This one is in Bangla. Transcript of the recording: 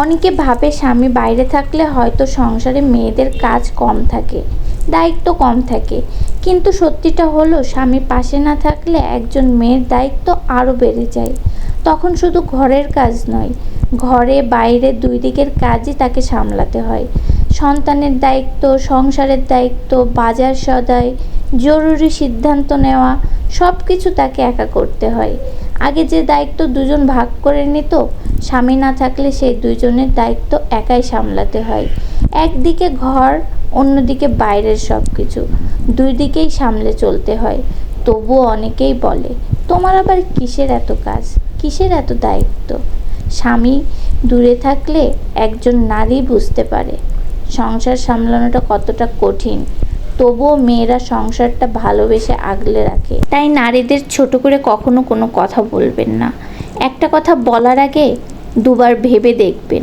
অনেকে ভাবে স্বামী বাইরে থাকলে হয়তো সংসারে মেয়েদের কাজ কম থাকে, দায়িত্ব কম থাকে। কিন্তু সত্যিটা হলো, স্বামী পাশে না থাকলে একজন মেয়ের দায়িত্ব আরও বেড়ে যায়। তখন শুধু ঘরের কাজ নয়, ঘরে বাইরে দুই দিকের কাজই তাকে সামলাতে হয়। সন্তানের দায়িত্ব, সংসারের দায়িত্ব, বাজার সদাই, জরুরি সিদ্ধান্ত নেওয়া, সব কিছু তাকে একা করতে হয়। আগে যে দায়িত্ব দুজন ভাগ করে নিত, স্বামী না থাকলে সেই দুজনের দায়িত্ব একাই সামলাতে হয়। একদিকে ঘর, অন্যদিকে বাইরের সব কিছু, দুই দিকেই সামলে চলতে হয়। তবুও অনেকেই বলে, তোমার আবার কিসের এত কাজ, কিসের এত দায়িত্ব? স্বামী দূরে থাকলে একজন নারী বুঝতে পারে সংসার সামলানোটা কতটা কঠিন। তবুও মেয়েরা সংসারটা ভালোবেসে আগলে রাখে। তাই নারীদের ছোট করে কখনো কোনো কথা বলবেন না। একটা কথা বলার আগে দুবার ভেবে দেখবেন।